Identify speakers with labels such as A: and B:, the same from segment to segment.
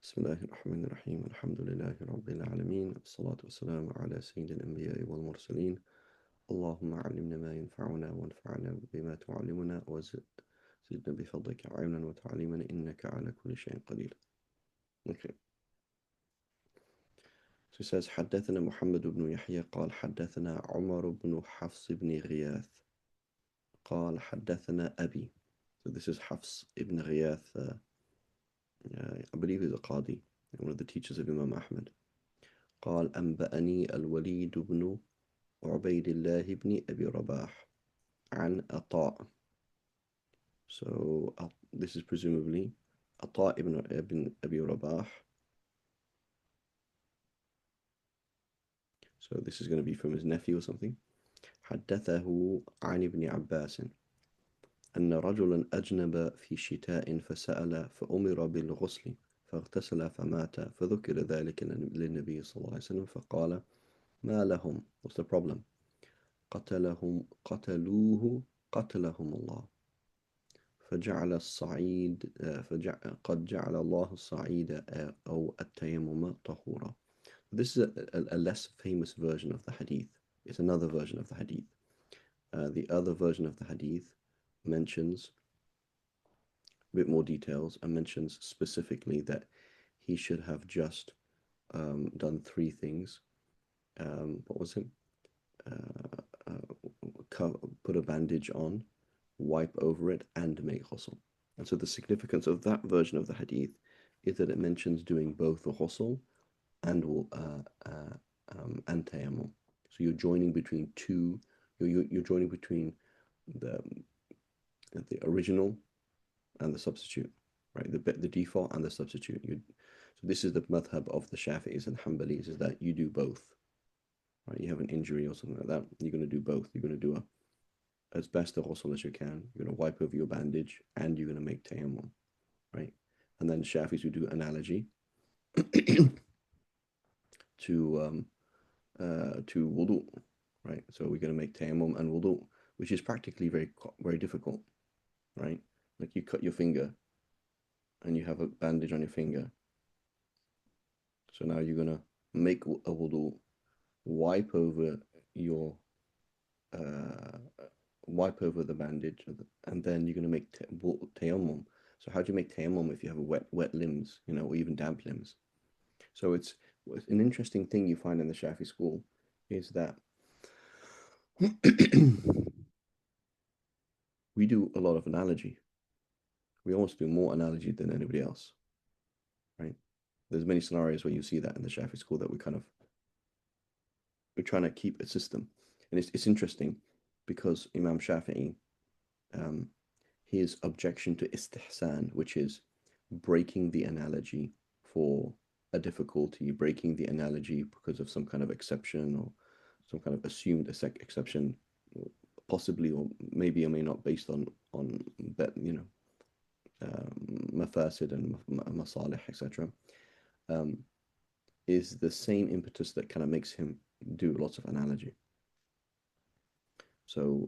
A: بسم الله الرحمن الرحيم الحمد لله رب العالمين والصلاة والسلام على سيد الأنبياء والمرسلين اللهم علمنا ما ينفعنا وانفعنا بما تعلمنا وزدنا بفضلك علما وتعليما إنك على كل شيء قدير. Okay. So it says حدثنا محمد بن يحيى قال حدثنا عمر بن حفص بن غياث قال حدثنا أبي. So this is Hafs ibn Ghiyath, I believe he's a Qadi, one of the teachers of Imam Ahmad. قال أنبأني الوليد بن عبيد الله بن أبي رباح عن عطاء. So this is presumably عطاء ibn Abi Rabah. So this is going to be from his nephew or something. حدثه عن ابن عباس أن رجلا أجنب في شتاء فسأل فأمر بالغسل فاغتسل فمات فذكر ذلك للنبي صلى الله عليه وسلم فقال ما لهم, what's the problem? قتلهم الله فجعل الصعيد قد جعل الله الصعيد أو التيمم طهورا. This is a less famous version of the hadith. It's another version of the hadith. The other version of the hadith mentions a bit more details and mentions specifically that he should have just done three things. What was it? Put a bandage on, wipe over it, and make ghusl. And so the significance of that version of the hadith is that it mentions doing both the ghusl and tayammum. So you're joining between two. You're joining between the original and the substitute, right? The default and the substitute. So this is the madhab of the Shafi'is and Hanbalis, is that you do both. Right? You have an injury or something like that, you're going to do both. You're going to do as best a ghusl as you can. You're going to wipe over your bandage and you're going to make tayammum, right? And then Shafis would do analogy to wudu, right? So we're going to make tayammum and wudu, which is practically very difficult, right? Like you cut your finger and you have a bandage on your finger. So now you're going to make a wudu, wipe over the bandage, and then you're going to make tayammum. So how do you make tayammum if you have wet limbs, or even damp limbs? So it's an interesting thing you find in the Shafi school is that we do a lot of analogy. We almost do more analogy than anybody else, right? There's many scenarios where you see that in the Shafi school that we're trying to keep a system. And it's interesting because Imam Shafi'i, his objection to istihsan, which is breaking the analogy for a difficulty, breaking the analogy because of some kind of exception or some kind of assumed exception, possibly or maybe or may not based on mafasid and masalih, etc., is the same impetus that kind of makes him do lots of analogy. So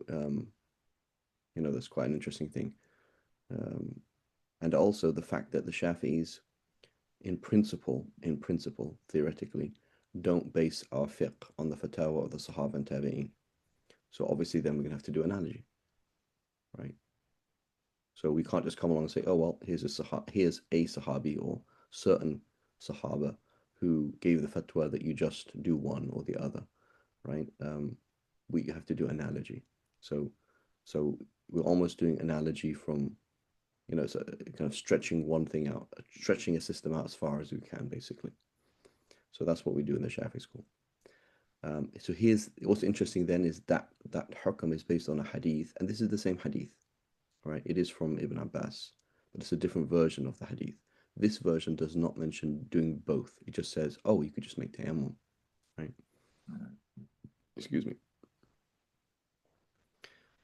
A: that's quite an interesting thing. And also the fact that the Shafi'is, in principle, theoretically, don't base our fiqh on the fatwa of the Sahaba and Tabi'in. So obviously then we're going to have to do analogy, right? So we can't just come along and say, oh, well, here's a Sahabi or certain Sahaba who gave the fatwa that you just do one or the other, right? We have to do analogy. So we're almost doing analogy from, it's a kind of stretching one thing out, stretching a system out as far as we can, basically. So that's what we do in the Shafi school. So here's what's interesting then is that hukam is based on a hadith, and this is the same hadith, right? It is from Ibn Abbas, but it's a different version of the hadith. This version does not mention doing both. It just says, oh, you could just make tayammum, right? Excuse me.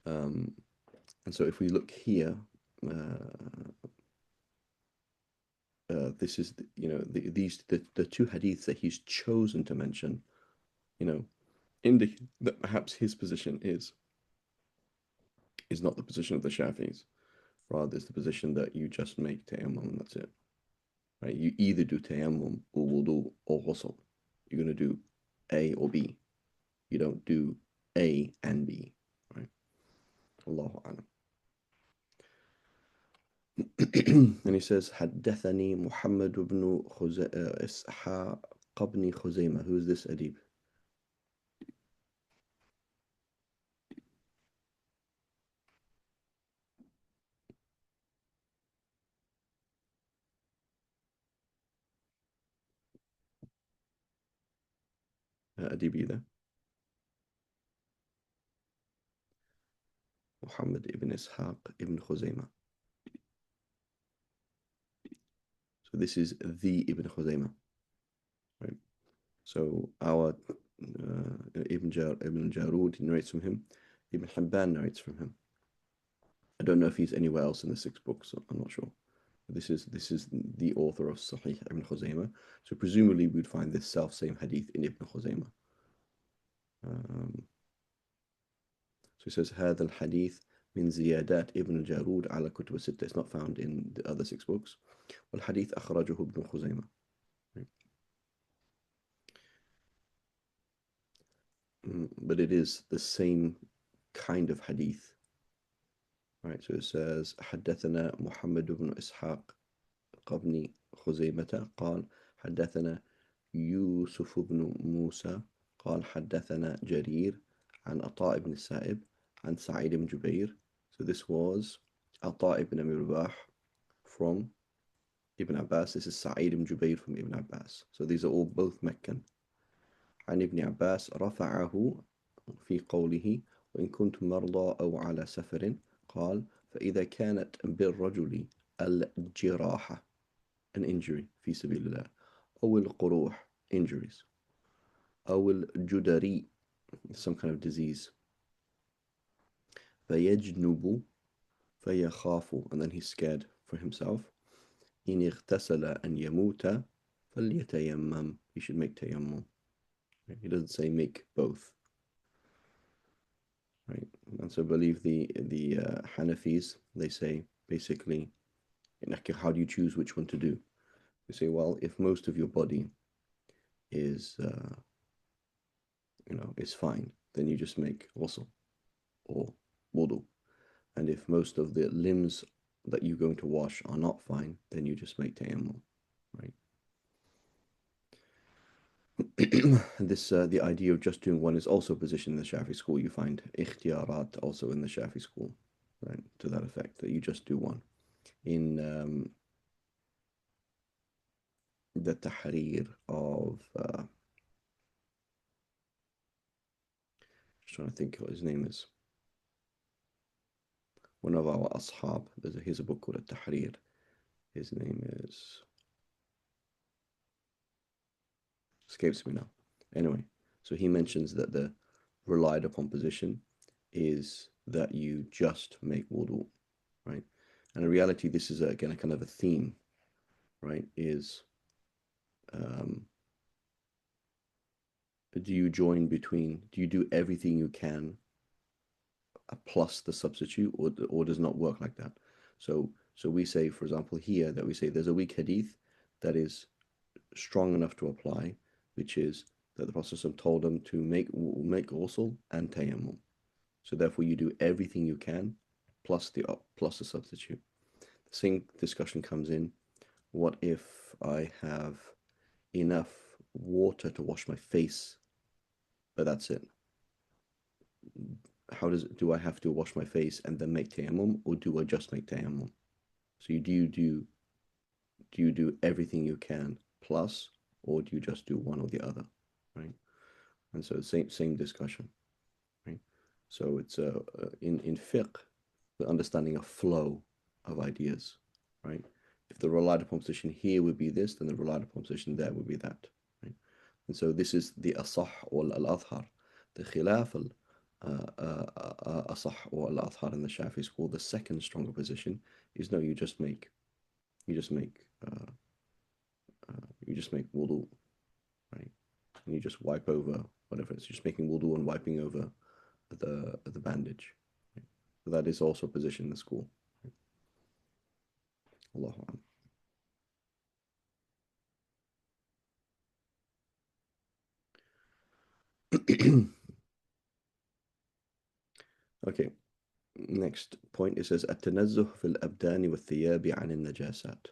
A: And so if we look here, this is the two hadiths that he's chosen to mention, indicate that perhaps his position is not the position of the Shafis, rather it's the position that you just make tayammum and that's it. right? You either do tayammum or wudu or ghusl. You're going to do A or B. You don't do A and B, right? Allahu alam. And he says, حدثني محمد بن إسحاق بن خزيمة. Who is this Adib? Adib either. Muhammad ibn Ishaq ibn Khuzaymah. So this is the Ibn Khuzaymah, right? So our Ibn Jarud narrates from him. Ibn Hibban narrates from him. I don't know if he's anywhere else in the 6 books. I'm not sure. This is the author of Sahih Ibn Khuzaymah. So presumably we'd find this same hadith in Ibn Khuzaymah. So he says هذا الحديث من زيادات ابن الجارود على كتب الستة. It's not found in the other 6 books. والحديث أخرجه ابن خزيمة. But it is the same kind of hadith. Right, so it says حدثنا محمد بن إسحاق بن خزيمة قال حدثنا يوسف بن موسى قال حدثنا جرير عن عطاء بن السائب عن سعيد بن جبير. So this was عطاء ibn Abi Rabah from Ibn Abbas. This is Sa'id ibn Jubayr from Ibn Abbas. So these are all both Meccan. عن ابن عباس رفعه في قوله وإن كنتم مرضى أو على سفر قال فإذا كانت بالرجل الجراحة an injury في سبيل الله أو القروح injuries أو الجدري some kind of disease فيجنب فيخاف and then he's scared for himself إن اغتسل أن يموت فليتيمم. He should make tayammum. He doesn't say make both. Right, and so I believe the Hanafis, they say basically, how do you choose which one to do? They say, well, if most of your body is is fine, then you just make ghusl or wudu, and if most of the limbs that you're going to wash are not fine, then you just make tayammum, right? This the idea of just doing one is also positioned in the Shafi school. You find ikhtiyarat also in the Shafi school, right, to that effect, that you just do one. In the Tahrir of just trying to think what his name is. One of our ashab, here's a book called a Tahrir. His name is escapes me now. Anyway, so he mentions that the relied upon position is that you just make wudu, right? And in reality, this is again a kind of a theme, right? Is do you join between? Do you do everything you can plus the substitute, or does not work like that? So we say, for example, here that we say there's a weak hadith that is strong enough to apply, which is that the Prophet told them to make ghusl and tayammum. So therefore, you do everything you can plus the substitute. The same discussion comes in. What if I have enough water to wash my face, but that's it? Do I have to wash my face and then make tayammum, or do I just make tayammum? So do you do everything you can plus, or do you just do one or the other, right? And so same discussion, right? So it's in fiqh, the understanding a flow of ideas, right? If the relied upon position here would be this, then the relied upon position there would be that, right? And so this is the asah or al-adhar. The khilaf asah or al-adhar in the Shafi school, the second stronger position is no, you just make wudu, right? And you just wipe over whatever it's just making wudu and wiping over the bandage. Right? So that is also a position in the school. Right? Allahu Akbar. Okay, next point it says التنزه في الأبدان والثياب عن النجاسات.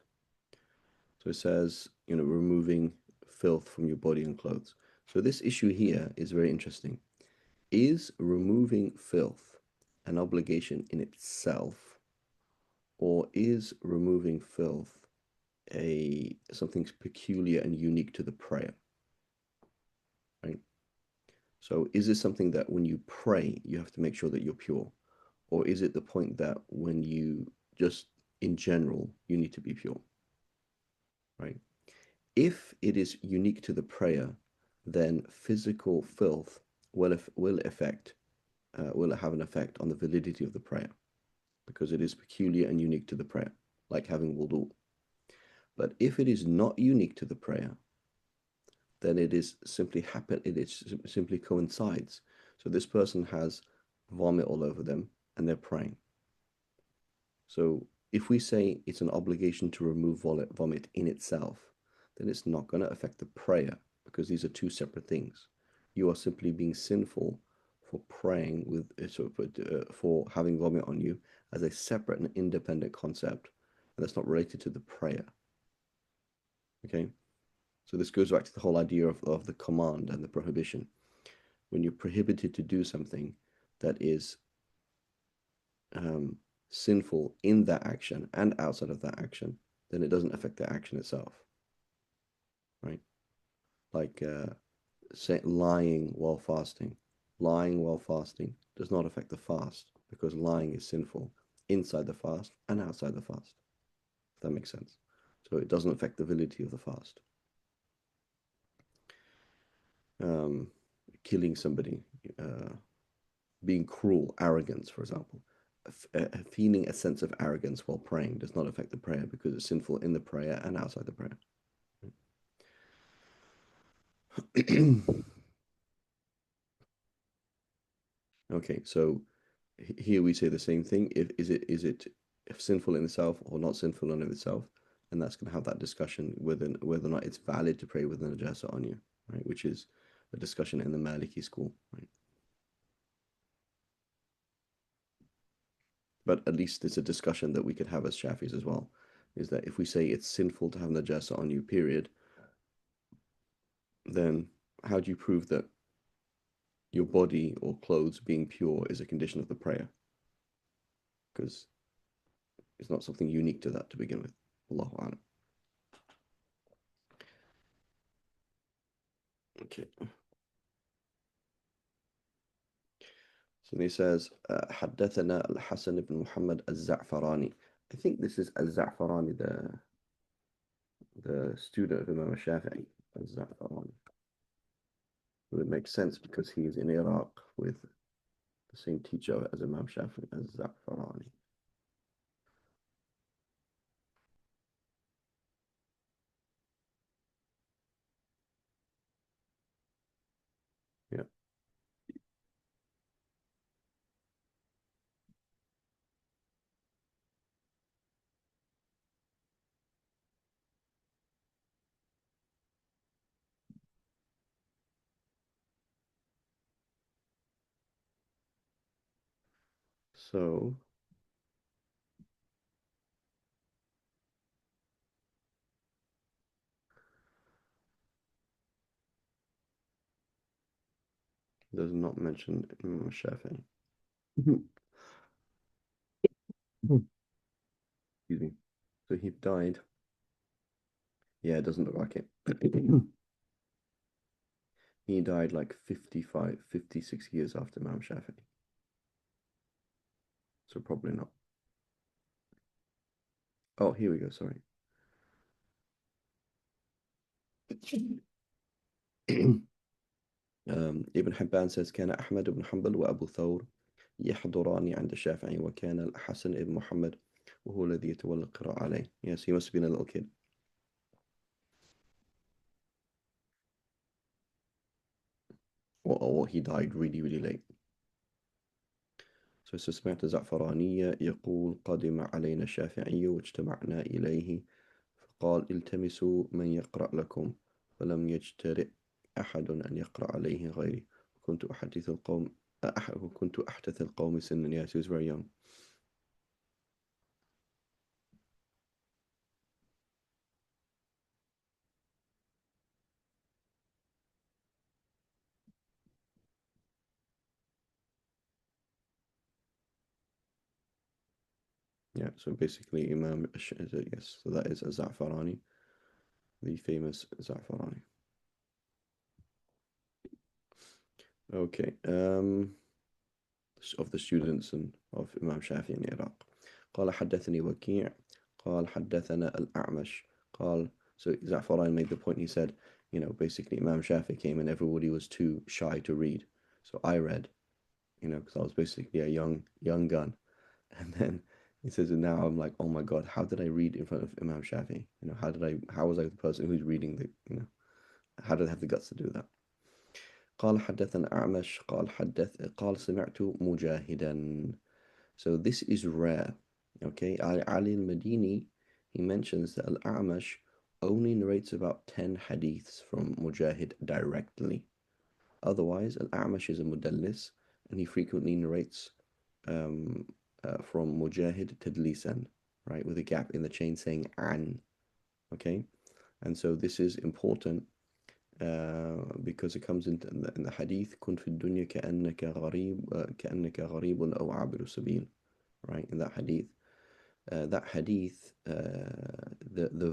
A: So it says, removing filth from your body and clothes. So this issue here is very interesting. Is removing filth an obligation in itself, or is removing filth something peculiar and unique to the prayer? Right? So is this something that when you pray, you have to make sure that you're pure? Or is it the point that when you just in general, you need to be pure? Right? If it is unique to the prayer, then physical filth will affect will have an effect on the validity of the prayer because it is peculiar and unique to the prayer, like having wudu. But if it is not unique to the prayer, then it is simply coincides. So this person has vomit all over them and they're praying. So if we say it's an obligation to remove vomit in itself, then it's not going to affect the prayer because these are two separate things. You are simply being sinful for praying for having vomit on you as a separate and independent concept, and that's not related to the prayer. Okay, so this goes back to the whole idea of the command and the prohibition. When you're prohibited to do something that is sinful in that action and outside of that action, then it doesn't affect the action itself, right? Like say lying while fasting. Lying while fasting does not affect the fast because lying is sinful inside the fast and outside the fast. If that makes sense. So it doesn't affect the validity of the fast. Um, Killing somebody, being cruel, arrogance, for example. Feeling a sense of arrogance while praying does not affect the prayer because it's sinful in the prayer and outside the prayer. Okay, so here we say the same thing. Is it sinful in itself or not sinful in itself? And that's going to have that discussion whether or not it's valid to pray with an najasa on you, right? Which is a discussion in the Maliki school, right? But at least it's a discussion that we could have as Shafis as well. Is that if we say it's sinful to have najasa on you, period, then how do you prove that your body or clothes being pure is a condition of the prayer? Because it's not something unique to that to begin with. Allahu A'lam. Okay. So he says, حدثنا الحسن بن محمد الزعفراني. I think this is al-Za'farani, the student of Imam Shafi'i, al-Za'farani. It would make sense because he is in Iraq with the same teacher as Imam Shafi'i, al-Za'farani. Yeah. So does not mention Imam Shafi'i. Excuse me. So he died. Yeah, it doesn't look like it. He died like 55, 56 years after Imam Shafi'i. So probably not. Oh, here we go. Sorry. ابن حبان says كان أحمد بن حنبل وأبو ثور يحضران عند الشافعي وكان الحسن بن محمد وهو الذي يتولى القراءة عليه. Yes, he must have been a little kid. Or he died really, really late. So سمعت زعفرانية يقول قدم علينا الشافعي واجتمعنا إليه فقال التمسوا من يقرأ لكم فلم يجترئ أحد أن يقرأ عليه غيري كنت أحدث القوم كنت أحدث القوم سنا. Yes, he was very young. Yeah, so basically yes, so that is a Za'farani, the famous Za'farani. Okay, of the students and of Imam Shafi in Iraq. قال حدثني وكيع قال حدثنا الأعمش قال. So Za'faran made the point. He said, basically Imam Shafi came and everybody was too shy to read. So I read, because I was basically a young gun. And then he says, and now I'm like, oh my God, how did I read in front of Imam Shafi? How was I the person who's reading how did I have the guts to do that? قال حدثنا أعمش قال سمعت مجاهدا. So this is rare. Okay, Ali al-Madini, he mentions that Al-A'mash only narrates about 10 hadiths from Mujahid directly. Otherwise, Al-A'mash is a mudallis, and he frequently narrates from Mujahid tadlisan, right, with a gap in the chain saying an. Okay, and so this is important because it comes in the hadith كن في الدنيا كأنك غريب أو عابر سبيل, right, in that hadith. The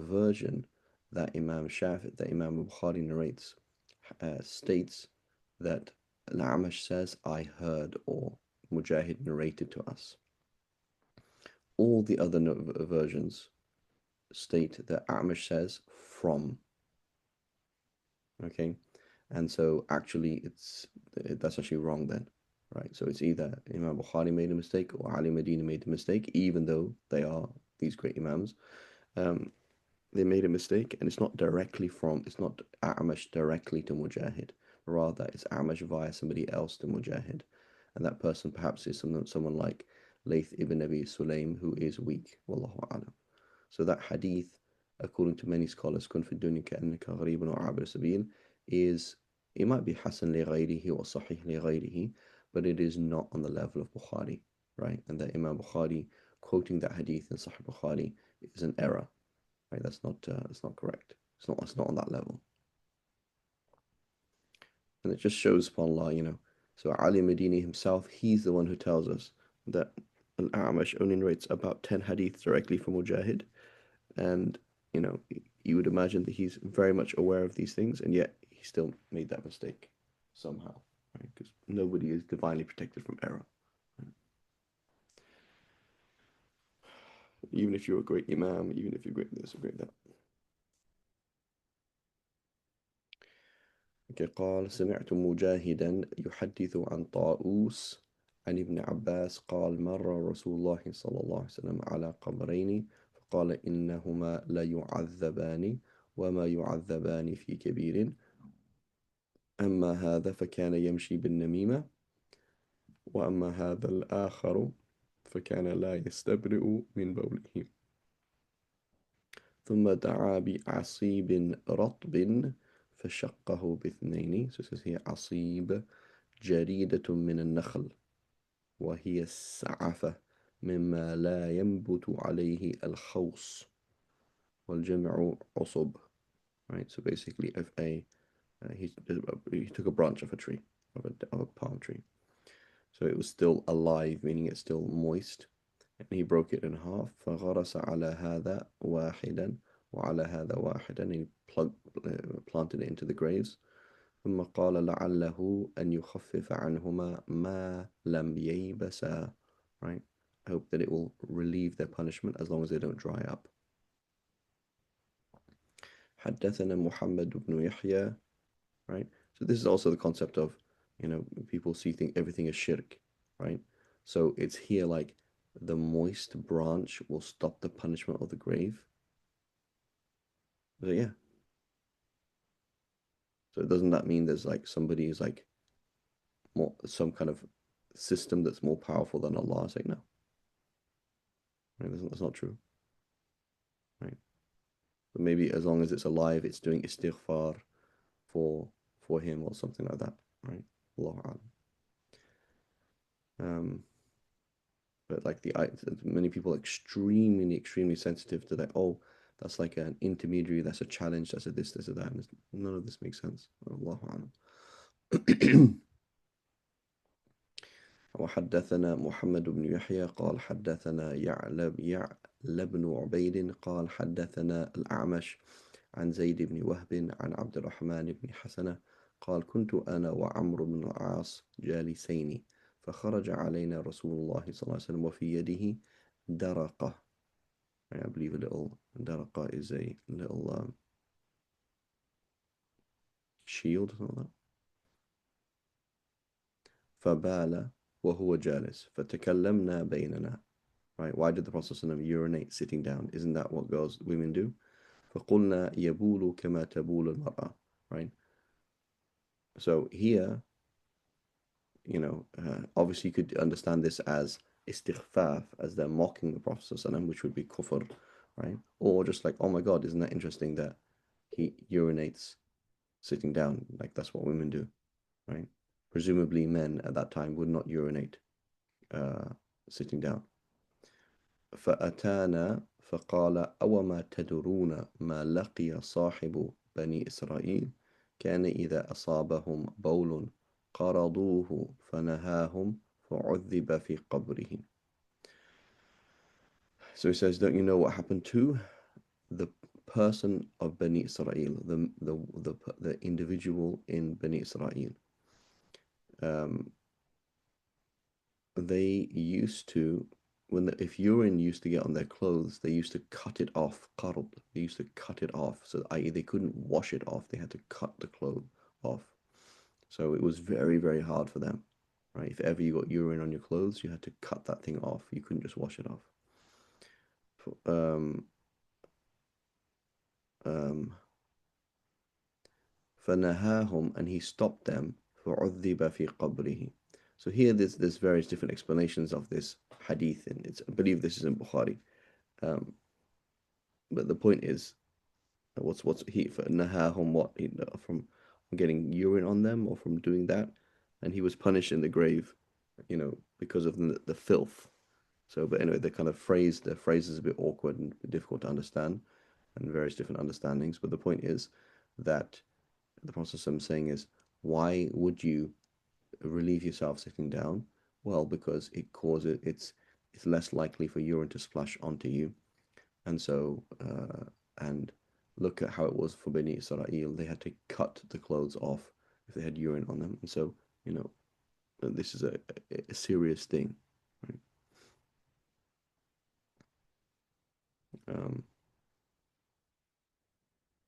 A: version that Imam Bukhari narrates, states that Al-Amash says, I heard, or Mujahid narrated to us. All the other versions state that Amash says from. Okay, and so actually that's actually wrong then, right? So it's either Imam Bukhari made a mistake or Ali Madini made a mistake, even though they are these great Imams. They made a mistake, and it's not Amash directly to Mujahid. Rather, it's Amash via somebody else to Mujahid. And that person perhaps is someone like Layth ibn Abi Sulaim, who is weak. Wallahu a'lam. So that hadith, according to many scholars, كن في الدنيا كأنك غريب وعابر سبيل, it might be Hasan لغيره or Sahih لغيره, but it is not on the level of Bukhari, right? And that Imam Bukhari quoting that hadith in Sahih Bukhari is an error. Right, that's not correct. It's not on that level. And it just shows, subhanAllah, So Ali Madini himself, he's the one who tells us that Al-A'mash only narrates about 10 hadiths directly from Mujahid. And, you would imagine that he's very much aware of these things, and yet he still made that mistake somehow, right? Because nobody is divinely protected from error. Right? Even if you're a great imam, even if you're great this or great that. قال سمعت مجاهدا يحدث عن طاووس عن ابن عباس قال مر رسول الله صلى الله عليه وسلم على قبرين فقال إنهما لا يعذبان وما يعذبان في كبير أما هذا فكان يمشي بالنميمة وأما هذا الآخر فكان لا يستبرئ من بوله ثم دعا بعصيب رطب فشقه باثنين. So it says here عصيب جريدة من النخل وهي السعفة مما لا ينبت عليه الخوص والجمع عصب. Right, so basically if he took a branch of a tree, of a palm tree, so it was still alive, meaning it's still moist, and he broke it in half. فغرس على هذا واحدا وعلى هذا واحدا, and he planted it into the graves. ثم قال لعله أن يخفف عنهما ما لم ييبسا. Right? I hope that it will relieve their punishment as long as they don't dry up. حدثنا محمد بن يحيى. Right? So this is also the concept of, people think everything is shirk. Right? So it's here like the moist branch will stop the punishment of the grave. But yeah. So doesn't that mean there's like somebody is like some kind of system that's more powerful than Allah? It's like no. Right? That's not true. Right? But maybe as long as it's alive, it's doing istighfar for him or something like that. Right? Allahu A'lam. Um, but like many people are extremely sensitive to that. Oh, that's like an intermediary, that's a challenge, that's a this, that's a that. And none of this makes sense. Allahu A'lam. وحدثنا محمد بن يحيى قال حدثنا يعلى بن عبيد قال حدثنا الأعمش عن زيد بن وهب عن عبد الرحمن بن حسنة قال كنت أنا وعمرو بن العاص جالسين فخرج علينا رسول الله صلى الله عليه وسلم وفي يده درقة. I believe a little درقة is a little shield or something like that. فبال وهو جالس فتكلمنا بيننا. Right? Why did the Prophet ﷺ urinate sitting down? Isn't that what girls, women do? فقلنا يبول كما تبول المرأة. Right? So here, obviously you could understand this as istighfaf, as they're mocking the Prophet ﷺ, which would be kufr, right? Or just like, oh my God, isn't that interesting that he urinates sitting down? Like that's what women do, right? Presumably men at that time would not urinate uh, sitting down. فأتانا فقال أوما تدرون ما لقي صاحب بني إسرائيل كان إذا أصابهم بول قرضوه فنهاهم فعذب في قبره. So he says, don't you know what happened to the person of Bani Israel, the individual in Bani Israel? Um, they used to, if urine used to get on their clothes, they used to cut it off. Qarad. They used to cut it off, so i.e. they couldn't wash it off. They had to cut the clothes off. So it was very hard for them, right? If ever you got urine on your clothes, you had to cut that thing off. You couldn't just wash it off. Um, um, فنهاهم, and he stopped them. فعذب في قبره. So here there's various different explanations of this hadith, and I believe this is in Bukhari. Um, but the point is, what's he for nahahum, what from getting urine on them or from doing that, and he was punished in the grave, because of the filth. So, but anyway, the phrase is a bit awkward and difficult to understand, and various different understandings. But the point is that the process I'm saying is, why would you relieve yourself sitting down? Well, because it's less likely for urine to splash onto you, and so and look at how it was for Bani Israel. They had to cut the clothes off if they had urine on them, and so this is a serious thing, right? Um,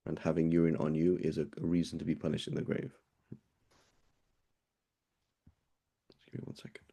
A: and having urine on you is a reason to be punished in the grave. Just give me 1 second.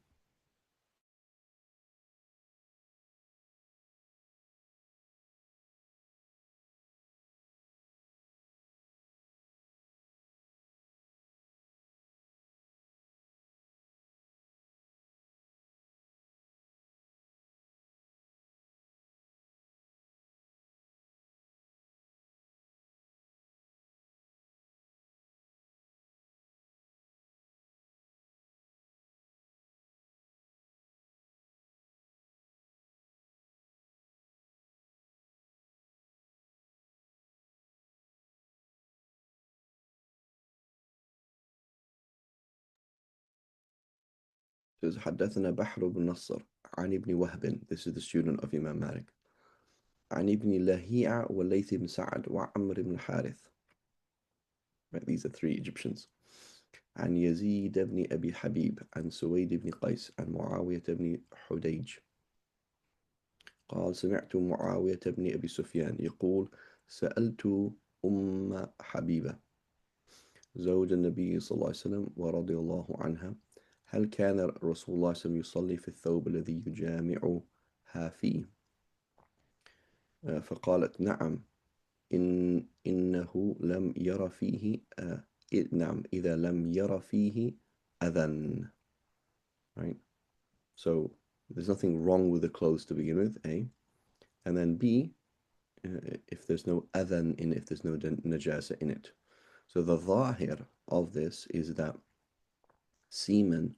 A: Says حدثنا بحر بن نصر عن ابن وهب. This is the student of Imam Malik. عن ابن لهيعة والليث بن سعد وعمر بن الحارث. Right, these are three Egyptians. عن يزيد بن أبي حبيب عن سويد بن قيس عن معاوية بن حديج قال سمعت معاوية بن أبي سفيان يقول سألت أم حبيبة زوج النبي صلى الله عليه وسلم ورضي الله عنها هل كان رسول الله صلى الله عليه وسلم يصلي في الثوب الذي يجامعها فيه؟ فقالت نعم إنه لم ير فيه نعم إذا لم ير فيه أذى. Right? So there's nothing wrong with the clothes to begin with, A. And then B, if there's no adhan in it, if there's no najasa in it. So the zahir of this is that semen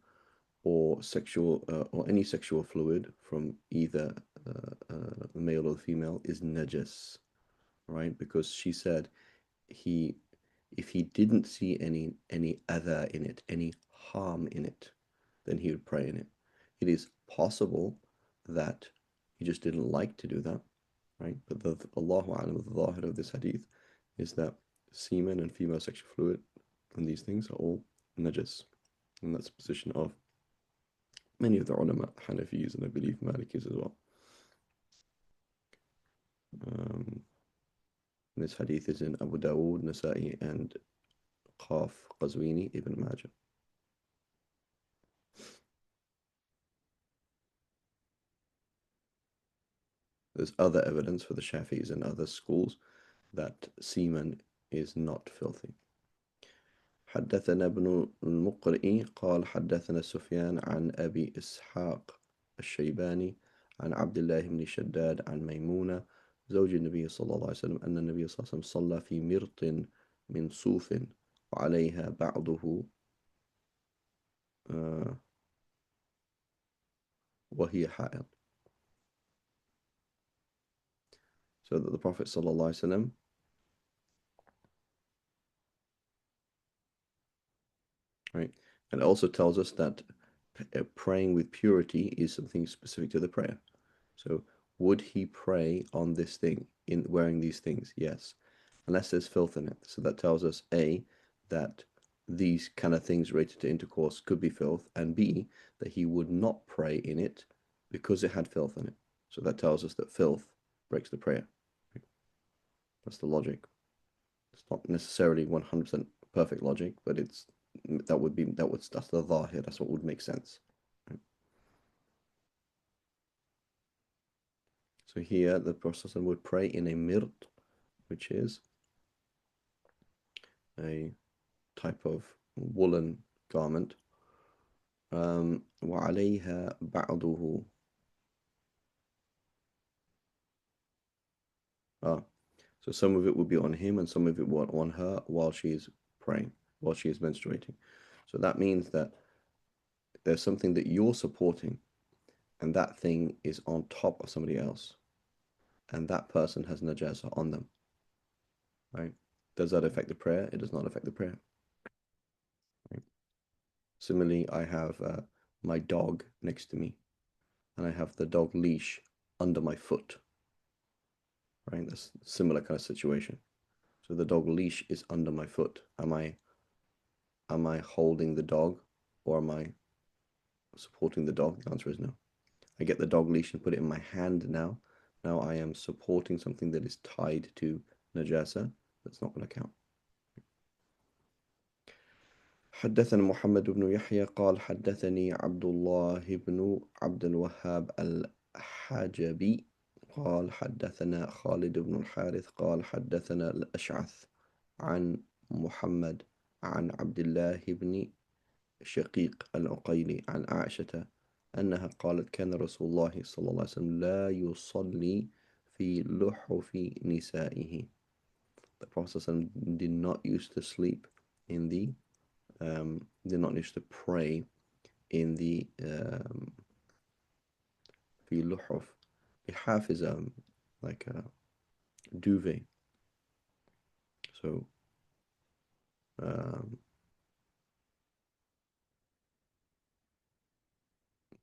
A: or sexual or any sexual fluid from either the male or the female is najas, right? Because she said he if he didn't see any other in it, any harm in it, then he would pray in it. It is possible that he just didn't like to do that, right? But the Allahu Alam, the zahir of this hadith is that semen and female sexual fluid and these things are all najas. And that's the position of many of the ulama, Hanafis, and I believe Malikis as well. This hadith is in Abu Dawood, Nasa'i, and Qaf, Qazwini, Ibn Majah. There's other evidence for the Shafi'is and other schools that semen is not filthy. حدثنا ابن المقرئ قال حدثنا سفيان عن أبي إسحاق الشيباني عن عبد الله بن شداد عن ميمونة زوج النبي صلى الله عليه وسلم أن النبي صلى الله عليه وسلم صلى في مرط من صوف وعليها بعضه وهي حائض. So that the Prophet صلى الله عليه وسلم right, and it also tells us that praying with purity is something specific to the prayer. So would he pray on this thing in wearing these things? Yes, unless there's filth in it. So that tells us A, that these kind of things related to intercourse could be filth, and B, that he would not pray in it because it had filth in it. So that tells us that filth breaks the prayer. That's the logic. It's not necessarily 100% perfect logic, but it's that's the zahir, that's what would make sense. Right? So here the Prophet would pray in a mirt, which is a type of woolen garment. وعليها بعضه. So some of it would be on him and some of it would on her while she is praying, while she is menstruating. So that means that there's something that you're supporting and that thing is on top of somebody else and that person has najasa on them, right? Does that affect the prayer? It does not affect the prayer. Right? Similarly, I have my dog next to me and I have the dog leash under my foot, right? That's a similar kind of situation. So the dog leash is under my foot. Am I holding the dog or am I supporting the dog? The answer is no. I get the dog leash and put it in my hand now. Now I am supporting something that is tied to najasa. That's not going to count. حدثنا محمد بن يحيى قال حدثني عبد الله بن عبد الوهاب الحجبي قال حدثنا خالد بن الحارث قال حدثنا الأشعث عن محمد عن عبد الله بن شقيق العقيلي عن عائشة أنها قالت كان رسول الله صلى الله عليه وسلم لا يصلي في لحف نسائه. The Prophet did not used to sleep in the did not used to pray in the في لحف. Lihaf is like a duvet. So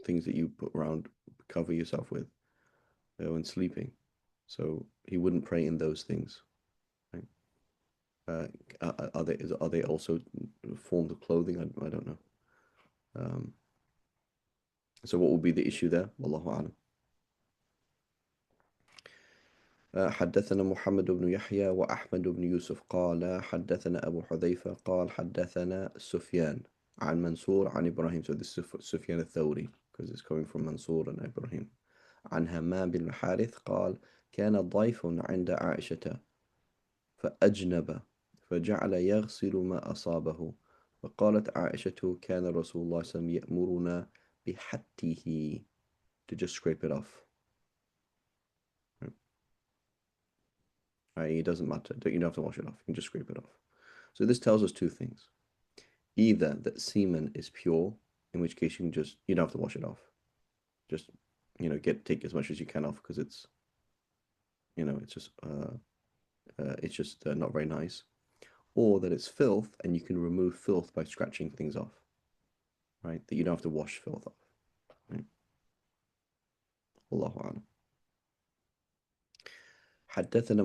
A: things that you put around, cover yourself with when sleeping. So he wouldn't pray in those things. Right? Are they also forms of clothing? I don't know. So what would be the issue there? Wallahu a'lam. حدثنا محمد بن يحيى وأحمد بن يوسف قال حدثنا أبو حذيفة قال حدثنا سفيان عن منصور عن إبراهيم. So this is Sufyan الثوري because it's coming from Mansour and Ibrahim. عن همام بن الحارث قال كان ضيف عند عائشة فأجنب فجعل يغسل ما أصابه فقالت عائشة كان رسول الله صلى الله عليه وسلم يأمرنا بحته to just scrape it off. Right? It doesn't matter. You don't have to wash it off. You can just scrape it off. So this tells us two things. Either that semen is pure, in which case you don't have to wash it off. Just get take as much as you can off because it's just not very nice. Or that it's filth and you can remove filth by scratching things off, right? That you don't have to wash filth off, right? Allahu a'lam. حدثنا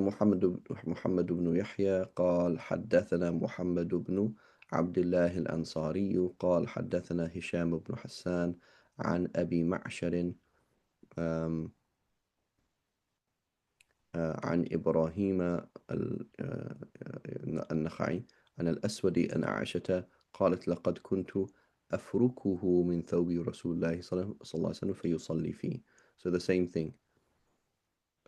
A: محمد بن يحيى قال حدثنا محمد بن عبد الله الأنصاري قال حدثنا هشام بن حسان عن أبي معشر عن إبراهيم النخعي عن الأسود أن عائشة قالت لقد كنت أفركه من ثوب رسول الله صلى الله عليه وسلم فيصلي فيه. So the same thing.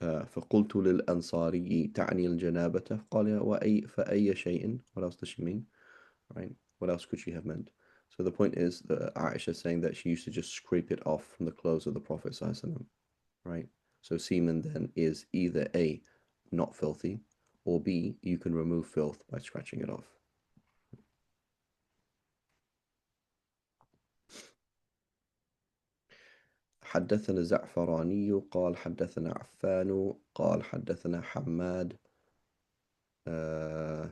A: فقلت للأنصاري تعني الجنابة قال فأي شيء. What else does she mean? Right? What else could she have meant? So the point is that Aisha is saying that she used to just scrape it off from the clothes of the Prophet sallallahu alaihi wasallam. Right? So semen then is either A, not filthy, or B, you can remove filth by scratching it off. حدثنا الزعفراني قال حدثنا عفان قال حدثنا حماد uh,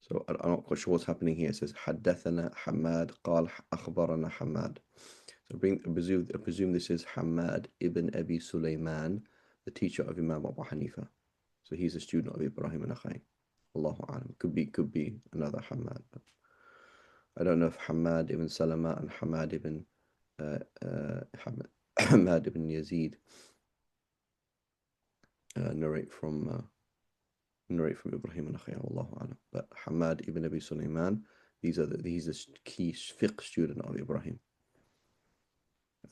A: So I'm not quite sure what's happening here. It says حدثنا حماد قال أخبرنا حماد. So I presume this is Hamad ibn Abi Sulaiman, the teacher of Imam Abu Hanifa. So he's a student of Ibrahim an-Nakhai. Allahu a'lam. Could be another Hamad. But I don't know if Hamad ibn Salama and Hamad ibn Hamad ibn Yazid narrate from Ibrahim an-Nakhai. Allahu a'lam. But Hamad ibn Abi Sulaiman, he's the key fiqh student of Ibrahim.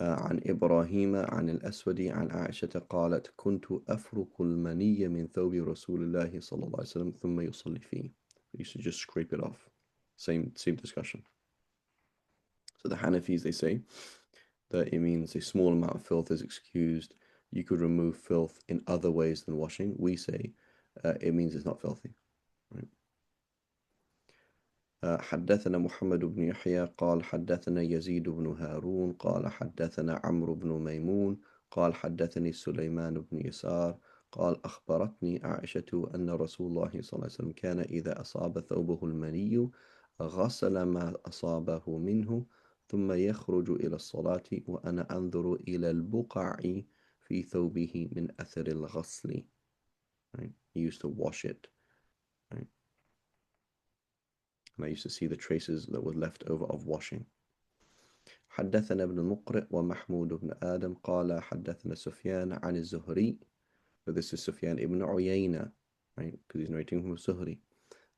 A: عن إبراهيم عن الأسود عن عائشة قالت كنت أفرك المني من ثوب رسول الله صلى الله عليه وسلم ثم يصلي فيه. He used to just scrape it off. Same discussion. So the Hanafis, they say that it means a small amount of filth is excused. You could remove filth in other ways than washing. We say it means it's not filthy. Right? حدثنا محمد بن يحيى قال حدثنا يزيد بن هارون قال حدثنا عمرو بن ميمون قال حدثني سليمان بن يسار قال أخبرتني عائشة أن رسول الله صلى الله عليه وسلم كان إذا أصاب ثوبه المني غسل ما أصابه منه ثم يخرج إلى الصلاة وأنا أنظر إلى البقع في ثوبه من أثر الغسل. Right? He used to wash it. Right? And I used to see the traces that were left over of washing. حدثنا ابن المقرئ ومحمود بن آدم قال حدثنا سفيان عن الزهري. So this is Sufyan ibn Uyayna, right? Because he's narrating from Zuhri.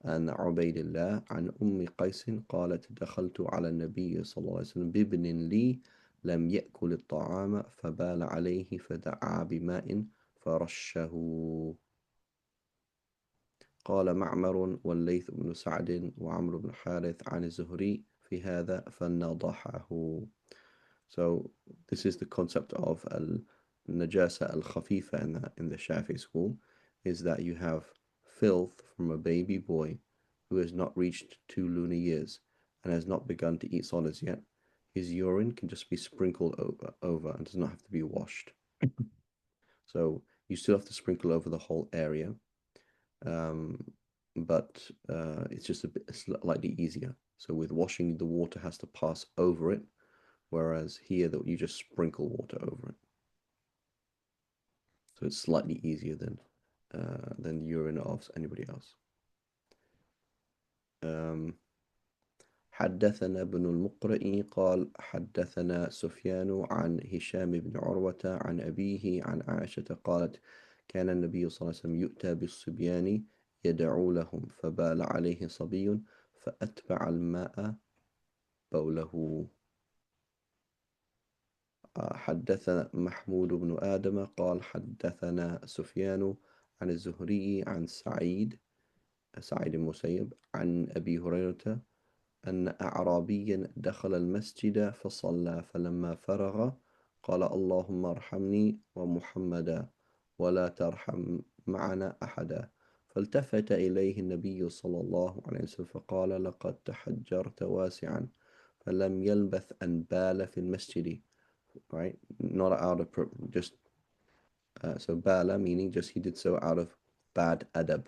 A: عن عبيد الله عن أم قيس قالت دخلت على النبي صلى الله عليه وسلم بابن لي لم يأكل الطعام فبال عليه فدعا بماء فرشه. قال معمر والليث بن سعد وعمرو بن حارث عن الزهري في هذا فنضحه. So this is the concept of al-najasa al-khafifa in the Shafi school, is that you have filth from a baby boy who has not reached 2 lunar years and has not begun to eat solids yet. His urine can just be sprinkled over and does not have to be washed. So you still have to sprinkle over the whole area. But it's just a bit slightly easier. So with washing, the water has to pass over it, whereas here that you just sprinkle water over it. So it's slightly easier than the urine of anybody else. حدثنا ابن المقرئ قال حدثنا سفيان عن هشام بن عروة عن أبيه عن عائشة قالت كان النبي صلى الله عليه وسلم يؤتى بالصبيان يدعو لهم فبال عليه صبي فأتبع الماء بوله. حدثنا محمود بن آدم قال حدثنا سفيان عن الزهري عن سعيد المسيب عن أبي هريرة أن أعرابيا دخل المسجد فصلى فلما فرغ قال اللهم ارحمني ومحمدا ولا ترحم معنا أحدا. فالتفت إليه النبي صلى الله عليه وسلم فقال لقد تحجرت واسعا. فلم يلبث أن بال في المسجد. Right? Not out of just so bala meaning just he did so out of bad adab,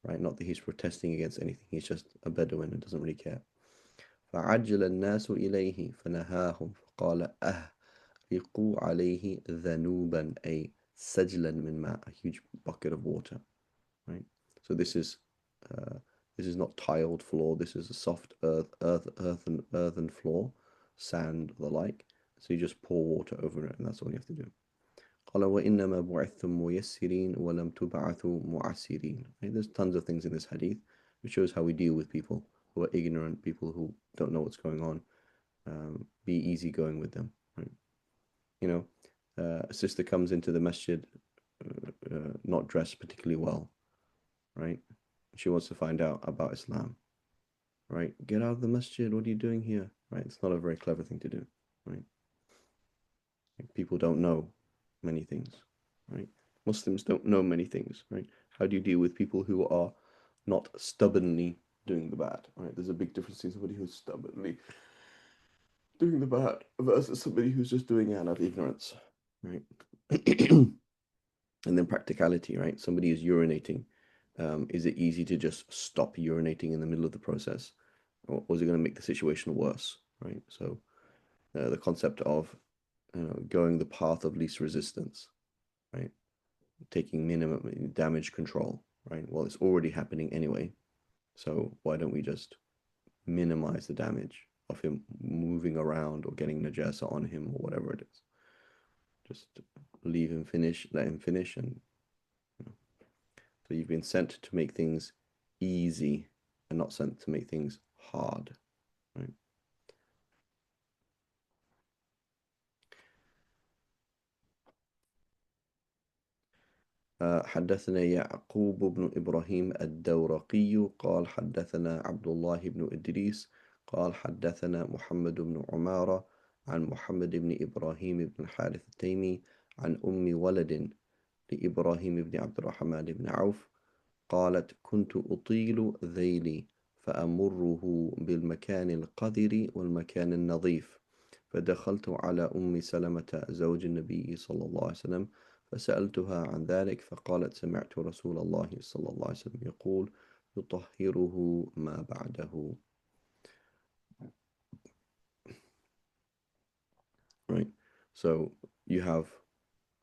A: right? Not that he's protesting against anything. He's just a Bedouin and doesn't really care. فعجل الناس إليه فنهاهم فقال أهرقوا عليه ذنوبا أي سجلا من ماء, a huge bucket of water, right? So uh, this is not tiled floor. This is a soft earthen floor, sand, the like. So you just pour water over it, and that's all you have to do. قال وإنما بعثتم ميسرين ولم تبعثوا معسرين. Right? There's tons of things in this hadith which shows how we deal with people who are ignorant, people who don't know what's going on. Be easygoing with them. Right? You know, a sister comes into the masjid not dressed particularly well, right? She wants to find out about Islam, right? Get out of the masjid. What are you doing here? Right? It's not a very clever thing to do, right? People don't know many things, right? Muslims don't know many things, right? How do you deal with people who are not stubbornly doing the bad, right? There's a big difference in somebody who's stubbornly doing the bad versus somebody who's just doing it out of ignorance, right? And then practicality, right? Somebody is urinating. Is it easy to just stop urinating in the middle of the process, or is it going to make the situation worse, right? So the concept of going the path of least resistance, right? Taking minimum damage control, right? Well, it's already happening anyway, so why don't we just minimize the damage of him moving around or getting najasa on him or whatever it is? Just leave him finish, let him finish, and you know. So you've been sent to make things easy and not sent to make things hard, right? حدثنا يعقوب بن إبراهيم الدورقي قال حدثنا عبد الله بن إدريس قال حدثنا محمد بن عمارة عن محمد بن إبراهيم بن الحارث التيمي عن أم ولد لإبراهيم بن عبد الرحمن بن عوف قالت كنت أطيل ذيلي فأمره بالمكان القذر والمكان النظيف فدخلت على أم سلمة زوج النبي صلى الله عليه وسلم فسألتها عن ذلك فقالت سمعت رسول الله صلى الله عليه وسلم يقول يطهره ما بعده. Right, so you have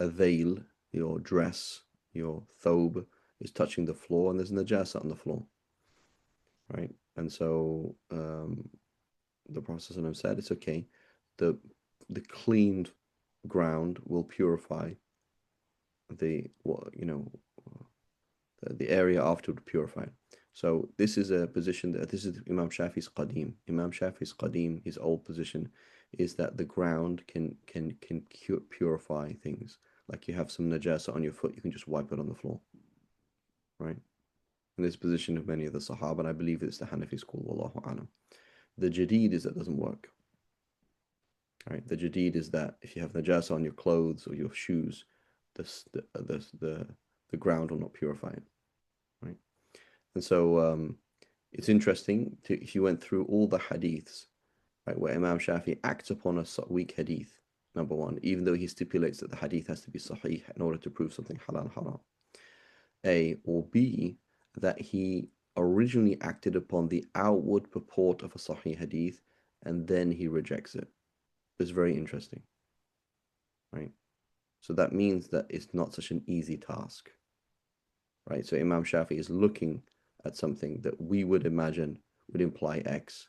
A: a veil, your dress, your thobe is touching the floor and there's najasa on the floor, right? And so the Prophet ﷺ said it's okay. The the cleaned ground will purify the the area afterward purified. So this is a position that this is Imam Shafi's qadim. Imam Shafi's qadim, his old position, is that the ground can purify things. Like you have some najasa on your foot, you can just wipe it on the floor, right? And this position of many of the Sahaba, and I believe it's the Hanafi school, wallahu alam. The jadid is that doesn't work. Right? The jadid is that if you have najasa on your clothes or your shoes, the ground will not purify it. Right? And so it's interesting if you went through all the hadiths, right, where Imam Shafi acts upon a weak hadith, number one, even though he stipulates that the hadith has to be sahih in order to prove something halal haram. A, or B, that he originally acted upon the outward purport of a sahih hadith and then he rejects it. It's very interesting, right? So that means that it's not such an easy task, right? So Imam Shafi is looking at something that we would imagine would imply X.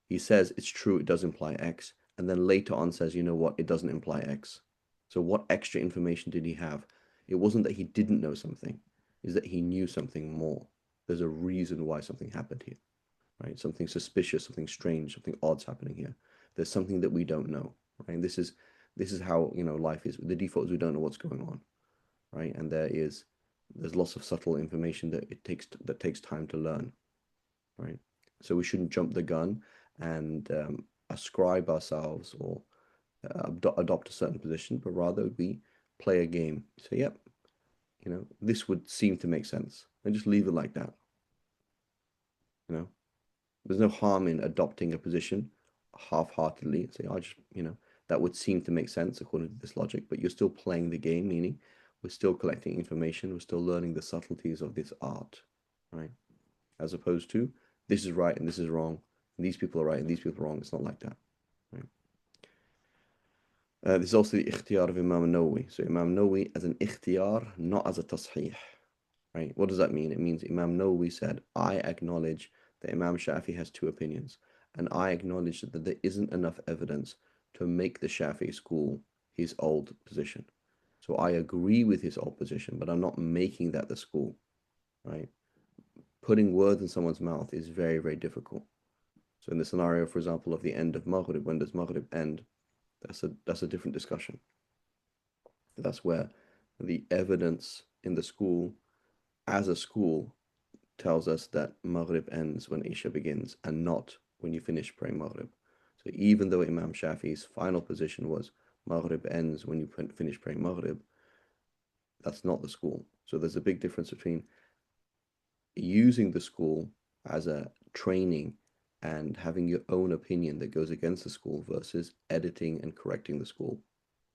A: He says it's true, it does imply X, and then later on says, you know what, it doesn't imply X. So what extra information did he have? It wasn't that he didn't know something, it's that he knew something more. There's a reason why something happened here, right? Something suspicious, something strange, something odd's happening here. There's something that we don't know, right? This is how life is. The default is we don't know what's going on, right? And there's lots of subtle information that takes time to learn, right? So we shouldn't jump the gun and ascribe ourselves or adopt a certain position, but rather we play a game. So, yep, this would seem to make sense, and just leave it like that. You know, there's no harm in adopting a position half-heartedly. Say, I just, that would seem to make sense according to this logic, but you're still playing the game, meaning we're still collecting information, we're still learning the subtleties of this art, right? As opposed to this is right and this is wrong, and these people are right and these people are wrong. It's not like that, right? This is also the ikhtiyar of Imam Nawawi. So Imam Nawawi as an ikhtiyar, not as a tasheeh, right? What does that mean? It means Imam Nawawi said, I acknowledge that Imam Shafi has two opinions, and I acknowledge that there isn't enough evidence to make the Shafi school his old position. So I agree with his old position, but I'm not making that the school, right? Putting words in someone's mouth is very, very difficult. So in the scenario, for example, of the end of Maghrib, when does Maghrib end? That's a different discussion. That's where the evidence in the school, as a school, tells us that Maghrib ends when Isha begins and not when you finish praying Maghrib. So even though Imam Shafi's final position was Maghrib ends when you finish praying Maghrib, that's not the school. So there's a big difference between using the school as a training and having your own opinion that goes against the school versus editing and correcting the school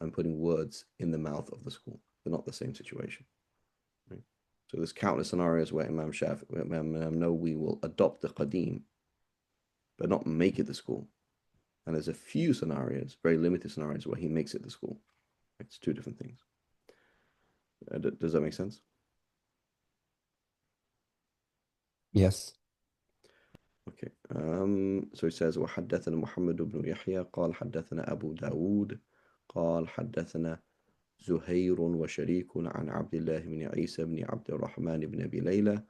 A: and putting words in the mouth of the school. They're not the same situation. Right? So there's countless scenarios where Imam Nawawi will adopt the Qadim, but not make it the school. And there's a few scenarios, very limited scenarios, where he makes it the school. It's two different things. Does that make sense?
B: Yes.
A: Okay. So he says وحدثنا محمد بن يحيى قال حدثنا أبو داود قال حدثنا زهير وشريك عن عبد الله بن عيسى بن عبد الرحمن بن أبي ليلى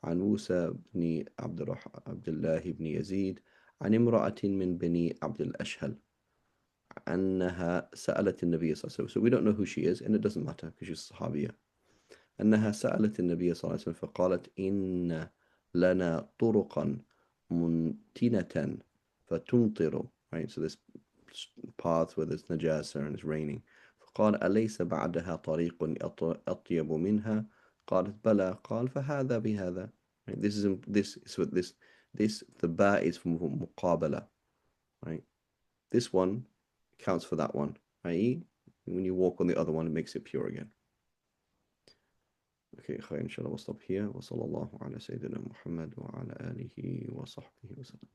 A: عن موسى بن عبد الله بن يزيد عن امرأة من بني عبد الأشهل أنها سألت النبي صلى الله عليه وسلم. So we don't know who she is, and it doesn't matter because she's صحابية. أنها سألت النبي صلى الله عليه وسلم فقالت إن لنا طرقا منتنة فتمطر, right? So this path where there's najasa and it's raining. فقال أليس بعدها طريق أطيب منها؟ قالت بلى. قال فهذا بهذا. Right? This is what this the ba is from مقابلة, right? This one counts for that one, i.e. when you walk on the other one it makes it pure again. Okay, خير إن شاء الله we'll stop here. وصلى الله على سيدنا محمد وعلى آله وصحبه وسلم.